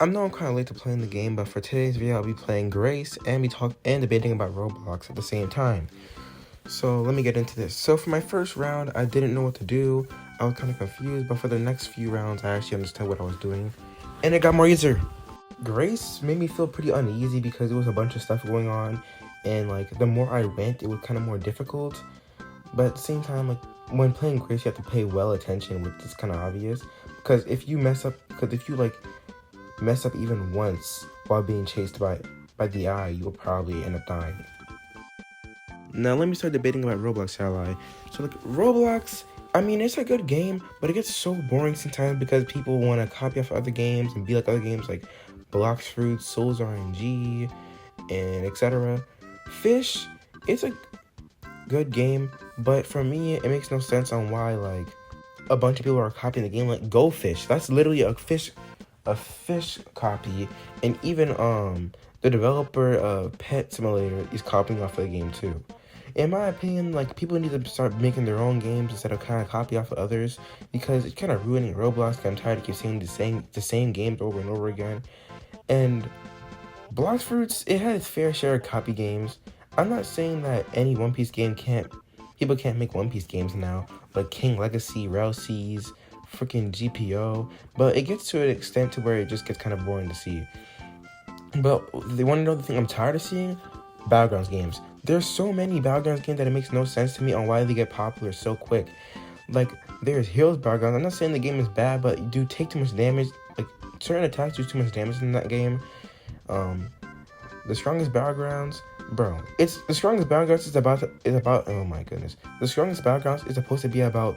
I know I'm kind of late to playing the game, but for today's video, I'll be playing Grace and debating about Roblox at the same time. So let me get into this. So for my first round, I didn't know what to do. I was kind of confused, but for the next few rounds, I actually understood what I was doing, and it got more easier. Grace made me feel pretty uneasy because there was a bunch of stuff going on, and like the more I went, it was kind of more difficult. But at the same time, like when playing Grace, you have to pay well attention, which is kind of obvious. Because if you mess up even once while being chased by the eye, you will probably end up dying. Now let me start debating about Roblox, shall I? So like Roblox, I mean it's a good game, but it gets so boring sometimes because people want to copy off other games and be like other games like Blox Fruits, Souls RNG, and etc. Fish, it's a good game, but for me it makes no sense on why like a bunch of people are copying the game. Like Go Fish, that's literally a fish copy, and even the developer of Pet Simulator is copying off of the game too. In my opinion, like people need to start making their own games instead of kind of copy off of others, because it's kind of ruining Roblox. I'm tired of keep seeing the same games over and over again. And Blox Fruits, it had its fair share of copy games. I'm not saying that any One Piece game people can't make One Piece games now, like King Legacy, Ralsies, freaking GPO, but it gets to an extent to where it just gets kind of boring to see. But they want to know the thing I'm tired of seeing? Battlegrounds games. There's so many Battlegrounds games that it makes no sense to me on why they get popular so quick. Like, there's Heroes Battlegrounds. I'm not saying the game is bad, but you do take too much damage. Like, certain attacks do too much damage in that game. The Strongest Battlegrounds, bro. It's the Strongest Battlegrounds is about oh my goodness. The Strongest Battlegrounds is supposed to be about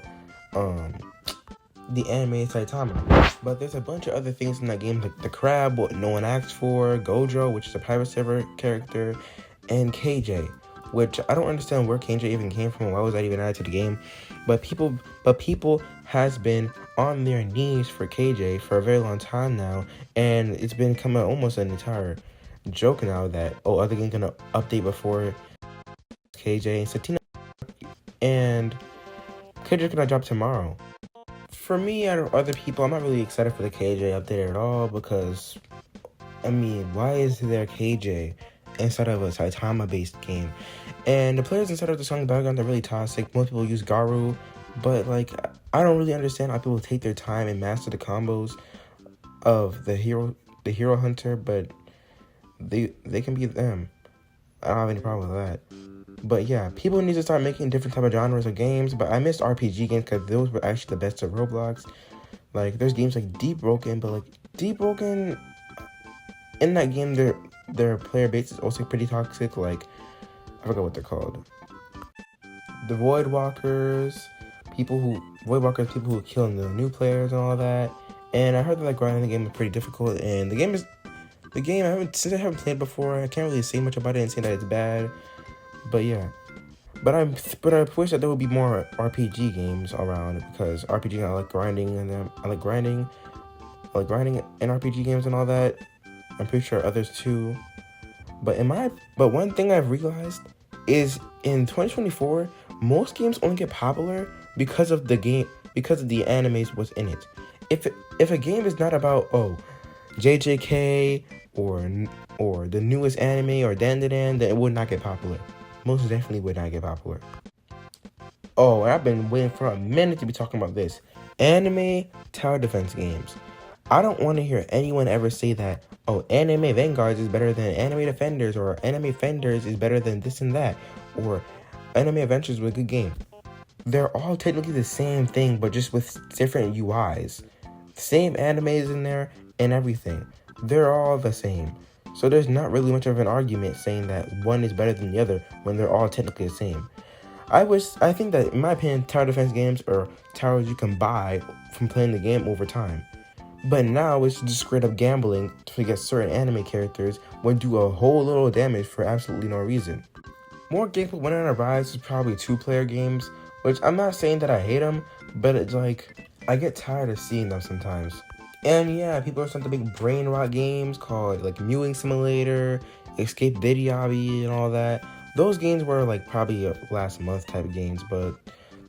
the anime Saitama, but there's a bunch of other things in that game, like the crab, what no one asked for, Gojo, which is a private server character, and KJ, which I don't understand where KJ even came from. Why was that even added to the game? But people has been on their knees for KJ for a very long time now, and it's been coming almost an entire joke now that are they gonna update before KJ and Satina, and KJ's gonna drop tomorrow. For me, out of other people, I'm not really excited for the KJ update at all, because, I mean, why is there KJ instead of a Saitama-based game? And the players inside of the song background are really toxic. Most people use Garu, but, like, I don't really understand how people take their time and master the combos of the hero hunter, but they can be them. I don't have any problem with that. But yeah, people need to start making different type of genres of games. But I missed RPG games because those were actually the best of Roblox. Like there's games like Deep Broken, but like Deep Broken, in that game their player base is also pretty toxic. Like I forgot what they're called. The Voidwalkers, people who kill the new players and all that. And I heard that like grinding the game is pretty difficult. And since I haven't played before, I can't really say much about it and say that it's bad. But yeah, but I wish that there would be more RPG games around, because RPG, I like grinding in them. I like grinding in RPG games and all that. I'm pretty sure others too. But one thing I've realized is in 2024, most games only get popular because of the animes what's in it. If a game is not about JJK or the newest anime or Dan, then it would not get popular. Most definitely would not get popular. Oh, and I've been waiting for a minute to be talking about this. Anime tower defense games. I don't want to hear anyone ever say that, Anime Vanguards is better than Anime Defenders, or Anime Fenders is better than this and that, or Anime Adventures was a good game. They're all technically the same thing, but just with different UIs. Same animes in there and everything. They're all the same. So there's not really much of an argument saying that one is better than the other when they're all technically the same. I think that, in my opinion, tower defense games are towers you can buy from playing the game over time. But now it's just straight up gambling to get certain anime characters when do a whole little damage for absolutely no reason. More games when on a rise is probably 2-player games, which I'm not saying that I hate them, but it's like, I get tired of seeing them sometimes. And yeah, people are starting to make brain rot games called like Mewing Simulator, Escape Videobi, and all that. Those games were like probably last month type games, but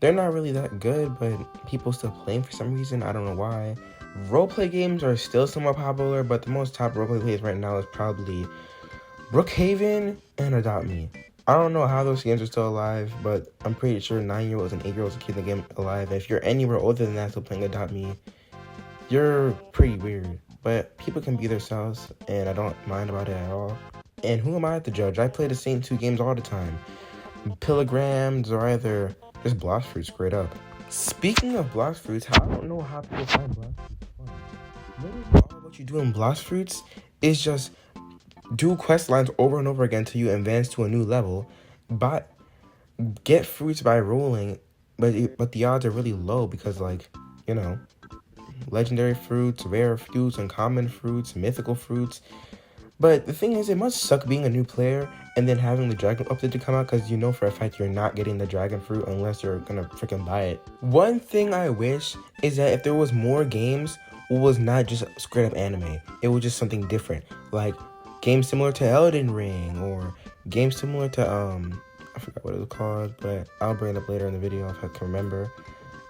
they're not really that good, but people still play them for some reason. I don't know why. Roleplay games are still somewhat popular, but the most top roleplay plays right now is probably Brookhaven and Adopt Me. I don't know how those games are still alive, but I'm pretty sure 9-year-olds and 8-year-olds are keeping the game alive. And if you're anywhere older than that still playing Adopt Me, you're pretty weird. But people can be themselves, and I don't mind about it at all. And who am I to judge? I play the same 2 games all the time. Pilograms or either just Blast Fruit straight up. Speaking of Blast Fruits, I don't know how people find Blast Fruits fun. Literally all what you do in Blast Fruits is just do quest lines over and over again until you advance to a new level, but get fruits by rolling, but the odds are really low because, like, you know, legendary fruits, rare fruits, uncommon fruits, mythical fruits. But the thing is, it must suck being a new player and then having the dragon update to come out because you know for a fact you're not getting the dragon fruit unless you're gonna freaking buy it. One thing I wish is that if there was more games, it was not just straight up anime. It was just something different, like games similar to Elden Ring or games similar to I forgot what it was called, but I'll bring it up later in the video if I can remember.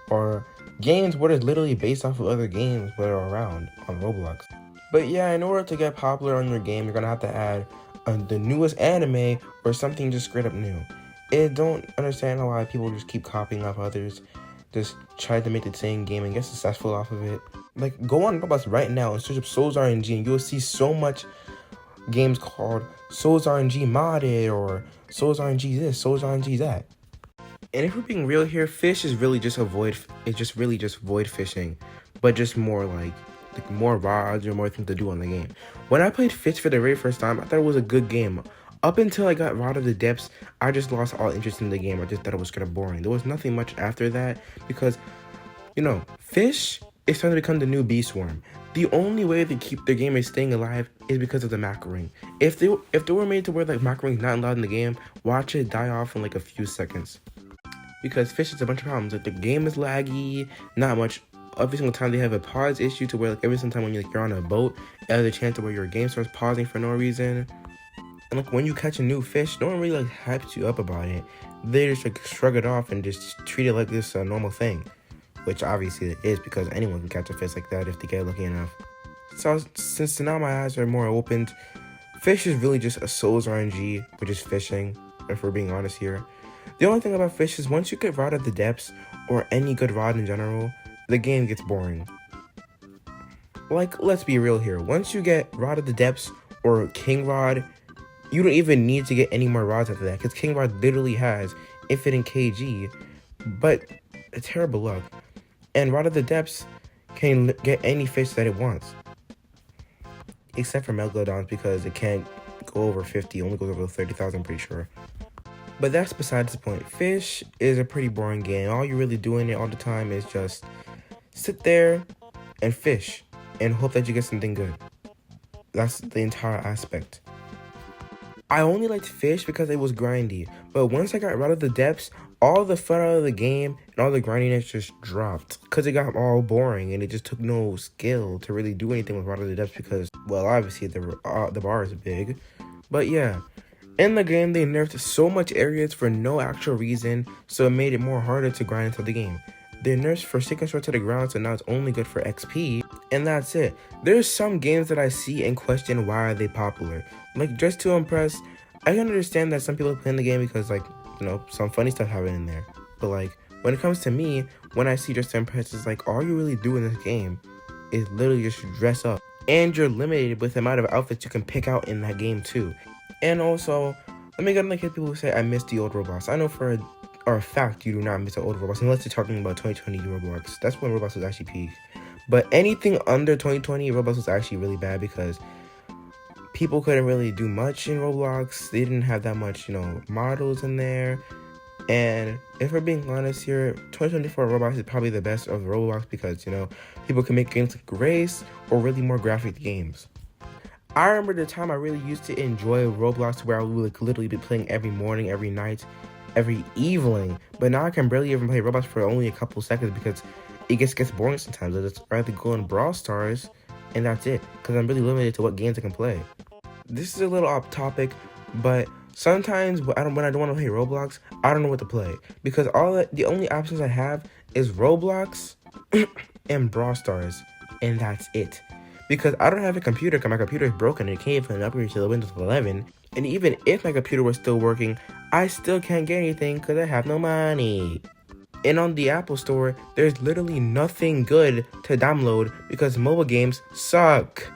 Or games what is literally based off of other games that are around on Roblox. But yeah, in order to get popular on your game, you're gonna have to add the newest anime or something just straight up new. I don't understand why people just keep copying off others, just try to make the same game and get successful off of it. Like, go on Roblox right now and search up Souls RNG and you'll see so much games called Souls RNG modded or Souls RNG this, Souls RNG that. And if we're being real here, fish is really just void fishing, but just more like more rods or more things to do on the game. When I played Fish for the very first time, I thought it was a good game. Up until I got Rod of the Depths, I just lost all interest in the game. I just thought it was kind of boring. There was nothing much after that because, you know, Fish is starting to become the new Bee Swarm. The only way to keep their game is staying alive is because of the macro ring. If they were made to where like macro ring's not allowed in the game, watch it die off in like a few seconds. Because Fish has a bunch of problems. Like the game is laggy, not much. Every single time they have a pause issue to where like every single time when you're on a boat, there's a chance to where your game starts pausing for no reason. And like when you catch a new fish, no one really like hypes you up about it. They just like shrug it off and just treat it like this normal thing, which obviously it is because anyone can catch a fish like that if they get lucky enough. So since now my eyes are more opened, Fish is really just a Souls RNG, which is fishing, if we're being honest here. The only thing about Fish is once you get Rod of the Depths or any good rod in general, the game gets boring. Like, let's be real here. Once you get Rod of the Depths or King Rod, you don't even need to get any more rods after that because King Rod literally has infinite KG, but a terrible luck. And Rod of the Depths can get any fish that it wants. Except for Megalodons because it can't go over 50, only goes over 30,000, I'm pretty sure. But that's besides the point. Fish is a pretty boring game. All you're really doing it all the time is just sit there and fish and hope that you get something good. That's the entire aspect. I only liked Fish because it was grindy, but once I got Rod of the Depths, all the fun out of the game and all the grindiness just dropped because it got all boring and it just took no skill to really do anything with Rod of the Depths because, well, obviously the bar is big. But yeah, in the game they nerfed so much areas for no actual reason, so it made it more harder to grind into the game. They nerfed Forsaken Shore to the ground, so now it's only good for XP, and that's it. There's some games that I see and question why are they popular. Like, just to impress, I can understand that some people play in the game because, like, you know, some funny stuff happened in there. But, like, when it comes to me, when I see Just to Impress, it's like, all you really do in this game is literally just dress up. And you're limited with the amount of outfits you can pick out in that game, too. And also, let me get like people who say, I miss the old Roblox. I know for a fact you do not miss the old Roblox, unless you're talking about 2020 Roblox. That's when Roblox was actually peak. But anything under 2020, Roblox was actually really bad because people couldn't really do much in Roblox. They didn't have that much, you know, models in there. And if we're being honest here, 2024 Roblox is probably the best of Roblox because, you know, people can make games like Race or really more graphic games. I remember the time I really used to enjoy Roblox where I would like, literally be playing every morning, every night, every evening. But now I can barely even play Roblox for only a couple seconds because it gets boring sometimes. I just rather go in Brawl Stars and that's it because I'm really limited to what games I can play. This is a little off topic, but sometimes when I don't want to play Roblox, I don't know what to play because the only options I have is Roblox and Brawl Stars. and that's it. Because I don't have a computer, because my computer is broken and it can't even upgrade to the Windows 11. And even if my computer was still working, I still can't get anything because I have no money. And on the Apple Store, there's literally nothing good to download because mobile games suck.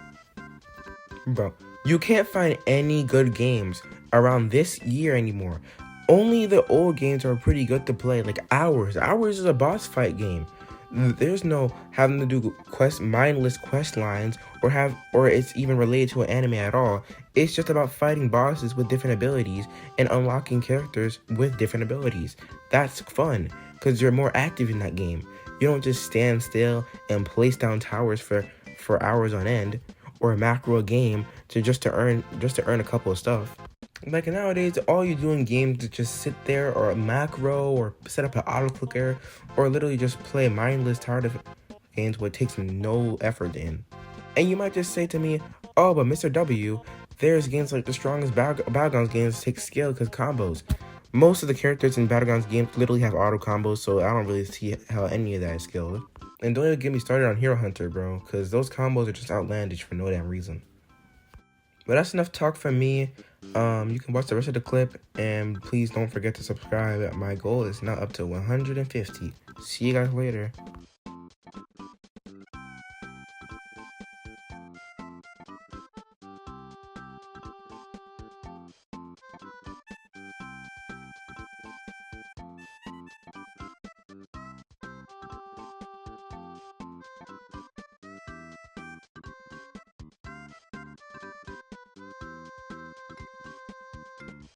Bro, you can't find any good games around this year anymore. Only the old games are pretty good to play, like Hours. Hours is a boss fight game. There's no having to do mindless quest lines or it's even related to an anime at all. It's just about fighting bosses with different abilities and unlocking characters with different abilities. That's fun because you're more active in that game. You don't just stand still and place down towers for hours on end, or macro a game to earn a couple of stuff. Like nowadays, all you do in games is just sit there or macro or set up an auto clicker or literally just play mindless tired of games where it takes no effort in. And you might just say to me, oh, but Mr. W, there's games like the strongest Battlegrounds games take skill because combos. Most of the characters in Battlegrounds games literally have auto combos, so I don't really see how any of that is skilled. And don't even get me started on Hero Hunter, bro, because those combos are just outlandish for no damn reason. But that's enough talk from me. You can watch the rest of the clip, and please don't forget to subscribe. My goal is now up to 150. See you guys later.